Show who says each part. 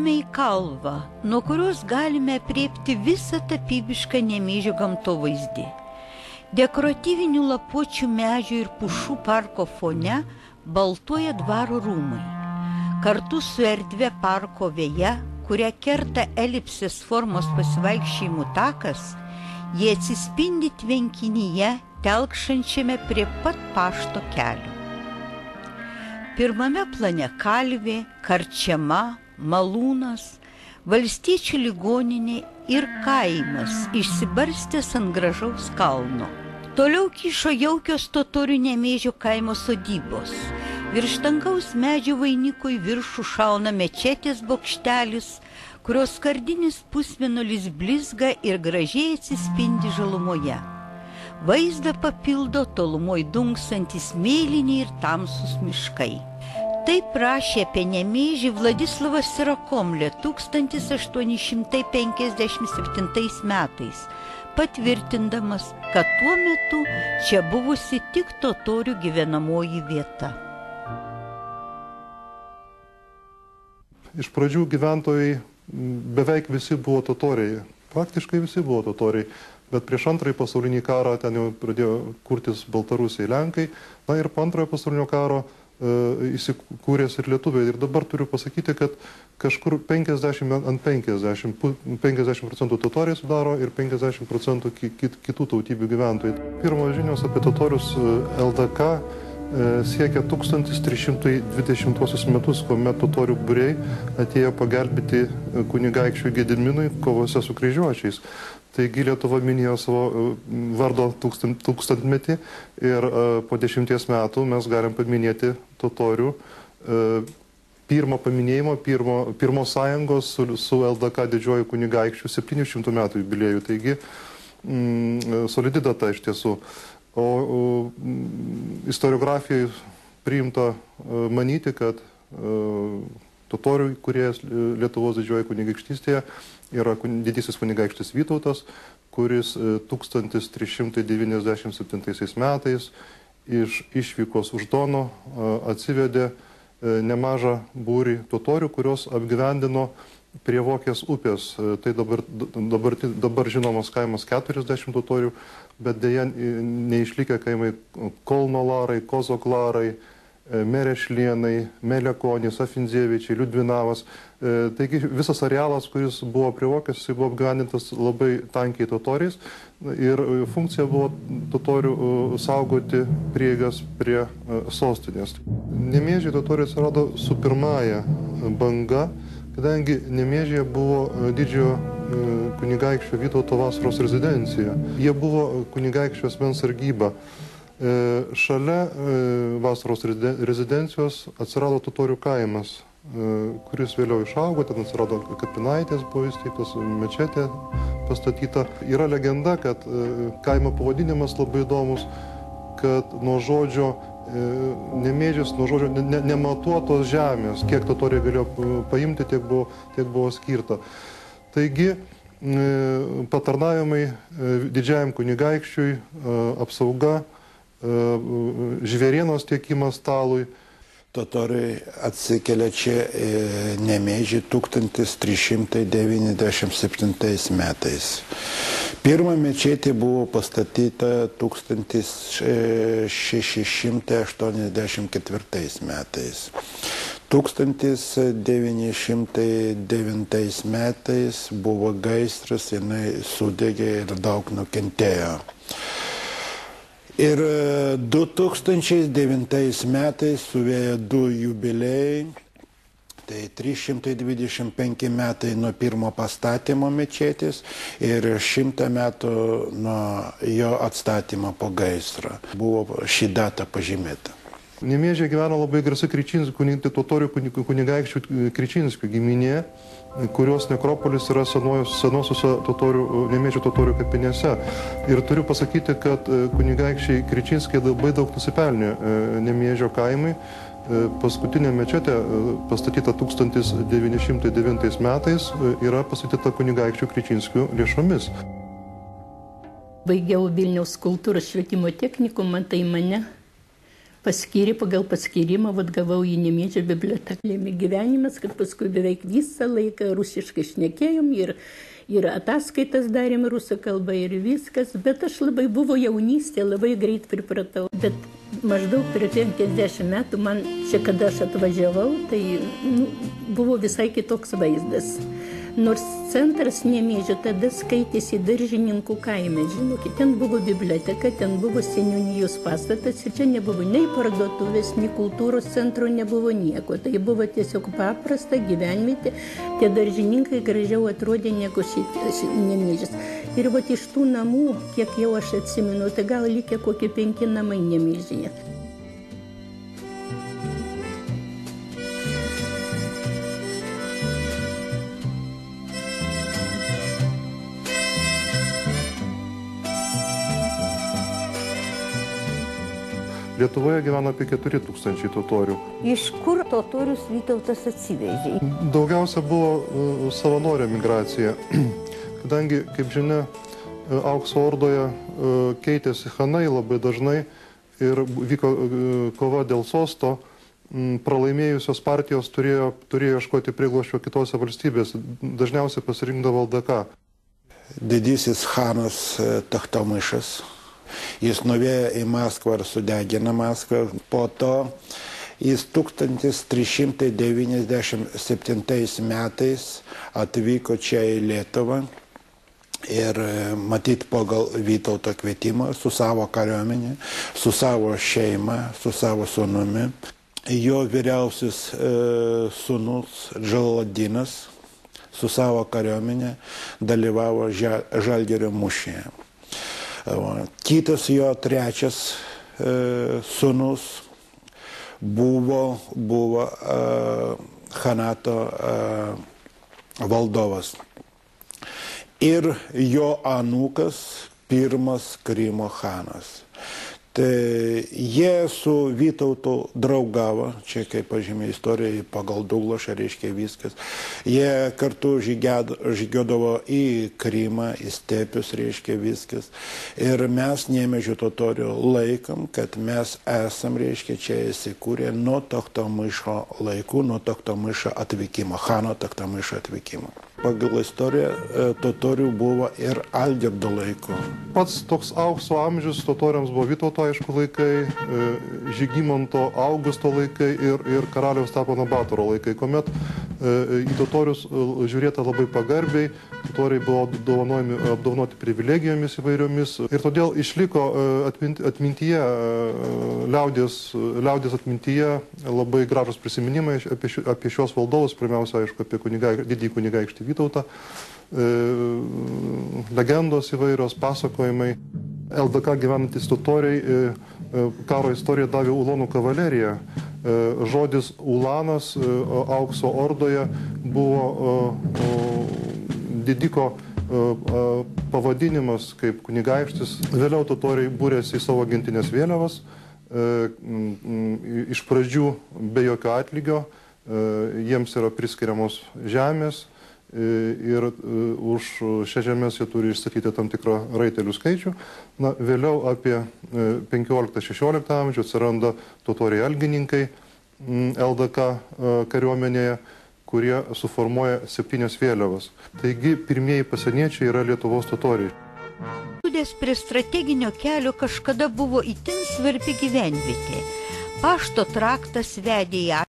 Speaker 1: Atvykome į kalvą, nuo kurios galime apriepti visą tapybišką Nemėžio gamtovaizdį. Dekoratyvinių lapuočių, medžių ir pušų parko fone baltuoja dvaro rūmai. Kartu su erdve parko veja, kurią kerta elipsės formos pasivaikščiojimų takas, jie atsispindi tvenkinyje, telkšančiame prie pat pašto kelio. Pirmame plane kalvė, karčiama, malūnas, valstiečių ligoninė ir kaimas išsibarstęs ant gražaus kalno. Toliau kyšo jaukios totorių Nemėžio kaimo sodybos. Virš tankaus medžio vainiko į viršų šauna mečetės bokštelis, kurios skardinis pusmėnulis blizga ir gražiai atsispindi žalumoje. Vaizdą papildo tolumoj dunksantis mėlyni ir tamsus miškai. Taip rašė apie Nemėžį Vladislavas Sirakomlė 1857 metais, patvirtindamas, kad tuo metu čia buvusi tik totorių gyvenamoji vieta.
Speaker 2: Iš pradžių gyventojai beveik visi buvo totoriai, praktiškai visi buvo totoriai. Bet prieš antrąjį pasaulinį karą ten jau pradėjo kurtis Baltarusiai, Lenkai. Na ir po antrojo pasaulinio karo įsikūrės ir lietuviai. Ir dabar turiu pasakyti, kad kažkur 50 ant 50% totoriai sudaro ir 50% kitų tautybių gyventojai. Pirmos žinios apie totorius LDK siekia 1320 metus, kuomet totorių būriai atėjo pagelbėti kunigaikščiui Gediminui kovose su kryžiuočiais. Taigi Lietuva minėjo savo vardo tūkstantmetį ir po 10 metų mes galim paminėti totorių pirmo paminėjimo, pirmos sąjungos su LDK didžiuoju kunigaikščiu 700 metų jubiliejų. Taigi solidi data iš tiesų. O istoriografijai priimta manyti, kad totorių įkūrėjas Lietuvos didžioji kunigaikštystėje yra didysis kunigaikštis Vytautas, kuris 1397 metais iš išvykos už Dono atsivedė nemažą būrį totorių, kurios apgyvendino prie Vokės upės. Tai dabar žinomas kaimas 40 totorių, bet dėja neišlikę kaimai Kolnolarai, Kozoklarai, Merešlienai, Melekonis, Afinzievičiai, Liudvinavas. Taigi visas arealas, kuris buvo prie Vokės, jis buvo apgyvendintas labai tankiai totoriais ir funkcija buvo totorių saugoti prieigas prie sostinės. Nemėžiai totoriai atsirado su pirmąja banga, kadangi Nemėžyje buvo didžiojo kunigaikščio Vytauto vasaros rezidencija. Jie buvo kunigaikščio asmens sargyba. Šalia vasaros rezidencijos atsirado totorių kaimas, kuris vėliau išaugo, ten atsirado kapinaitės, buvo įsteigtos, mečetė pastatyta. Yra legenda, kad kaimo pavadinimas labai įdomus, kad nuo žodžio Nemėžis, nuo žodžio nematuotos žemės, kiek totoriai galėjo paimti, tiek buvo skirta. Taigi patarnavimai didžiajam kunigaikščiui, apsauga, žvėrienos tiekimas stalui.
Speaker 3: Totoriai atsikelia čia Nemėžį 1397 metais. Pirma mečetė buvo pastatyta 1684 metais. 1909 metais buvo gaisras, jinai sudegė ir daug nukentėjo. Ir 2009 metais suvėjo 2 jubiliejai, tai 325 metai nuo pirmo pastatymo mečetės ir 100 metų nuo jo atstatymo po gaisro. Buvo ši data pažymėta.
Speaker 2: Nemėžyje gyveno labai garsi totorių kunigaikščių Kričinskių giminė, kurios nekropolis yra senosiuose Nemėžio totorių kapinėse. Ir turiu pasakyti, kad kunigaikščiai Kričinskiai labai daug nusipelnė Nemėžio kaimai. Paskutinė mečetė, pastatyta 1909 metais, yra pastatyta kunigaikščių Kričinskių lėšomis.
Speaker 4: Baigiau Vilniaus kultūros švietimo technikumą, tai mane paskyrė, pagal paskyrimą, gavau į Nemėžio biblioteką. Lėmė gyvenimas, kad paskui beveik visą laiką rusiškai šnekėjom ir ataskaitas darėm rusų kalba ir viskas, bet aš labai buvo jaunystė, labai greit pripratau. Bet maždaug per 50 metų man čia, kada aš atvažiavau, tai buvo visai kitoks vaizdas. Nors centras Nemėžio tada skaitėsi Daržininkų kaime, žinokit, ten buvo biblioteka, ten buvo seniūnijos pastatas ir čia nebuvo nei parduotuvės, nei kultūros centro, nebuvo nieko. Tai buvo tiesiog paprasta gyvenvietė, tie daržininkai gražiau atrodė negu Nemėžis. Ir vat iš tų namų, kiek jau aš atsimenu, tai gal likę kokie 5 namai Nemėžyje.
Speaker 2: Lietuvoje gyvena apie 4000 totorių.
Speaker 1: Iš kur totorius Vytautas atsivežė?
Speaker 2: Daugiausia buvo savanorio migracija, kadangi, kaip žinia, Aukso ordoje keitėsi chanai labai dažnai ir vyko kova dėl sosto, pralaimėjusios partijos turėjo ieškoti prieglobsčio kitose valstybėse, dažniausiai pasirinkdavo LDK.
Speaker 3: Didysis chanas Tachtomyšas. Jis nuvėjo į Maskvą ir sudegino Maskvą. Po to jis 1397 metais atvyko čia į Lietuvą ir matyt pagal Vytauto kvietimą su savo kariuomenė, su savo šeima, su savo sūnumi. Jo vyriausias sūnus Žaladinas su savo kariuomenė dalyvavo Žalgirio mūšyje. Kitas jo trečias sūnus buvo Hanato valdovas. Ir jo anūkas pirmas Krymo Hanas. Tai jie su Vytautu draugavo, čia kaip pažymė istorija, pagal Duglašą reiškia viskas. Jie kartu žygiodavo į Krymą, į stepius reiškia viskas. Ir mes Nemėžio totorių laikom, kad mes esam reiškia čia įsikūrę nuo Tachtomyšo laikų, nuo Tachtomyšo atvykimo, Chano Tachtomyšo atvykimo. Pagal istoriją totorių buvo ir Algirdo laikų.
Speaker 2: Pats toks aukso amžius totoriams buvo Vytauto, aišku, laikai, Žygimanto Augusto laikai ir karaliaus Stepono Batoro laikai, kuomet į totorius žiūrėta labai pagarbiai, totoriai buvo apdovanoti privilegijomis įvairiomis ir todėl išliko atmintyje, liaudies atmintyje labai gražus prisiminimai apie šios valdovus, pirmiausia, aišku, apie didįjį kunigaikštį Vytautą, legendos įvairios, pasakojimai. LDK gyvenantys totoriai karo istorija davė ulonų kavaleriją. Žodis ulanas Aukso ordoje buvo didiko pavadinimas kaip kunigaikštis. Vėliau totoriai būrėsi į savo gentinės vėliavas, iš pradžių be jokio atlygio, jiems yra priskiriamos žemės ir už šią žemės jie turi išstatyti tam tikrą raitelių skaičių. Na, vėliau apie 15-16 amžių atsiranda totoriai algininkai LDK kariuomenėje, kurie suformuoja 7 vėliavas. Taigi pirmieji pasieniečiai yra Lietuvos totoriai.
Speaker 1: Prie strateginio kelio kažkada buvo itin svarbi gyvenvietė. Pašto traktas vedė į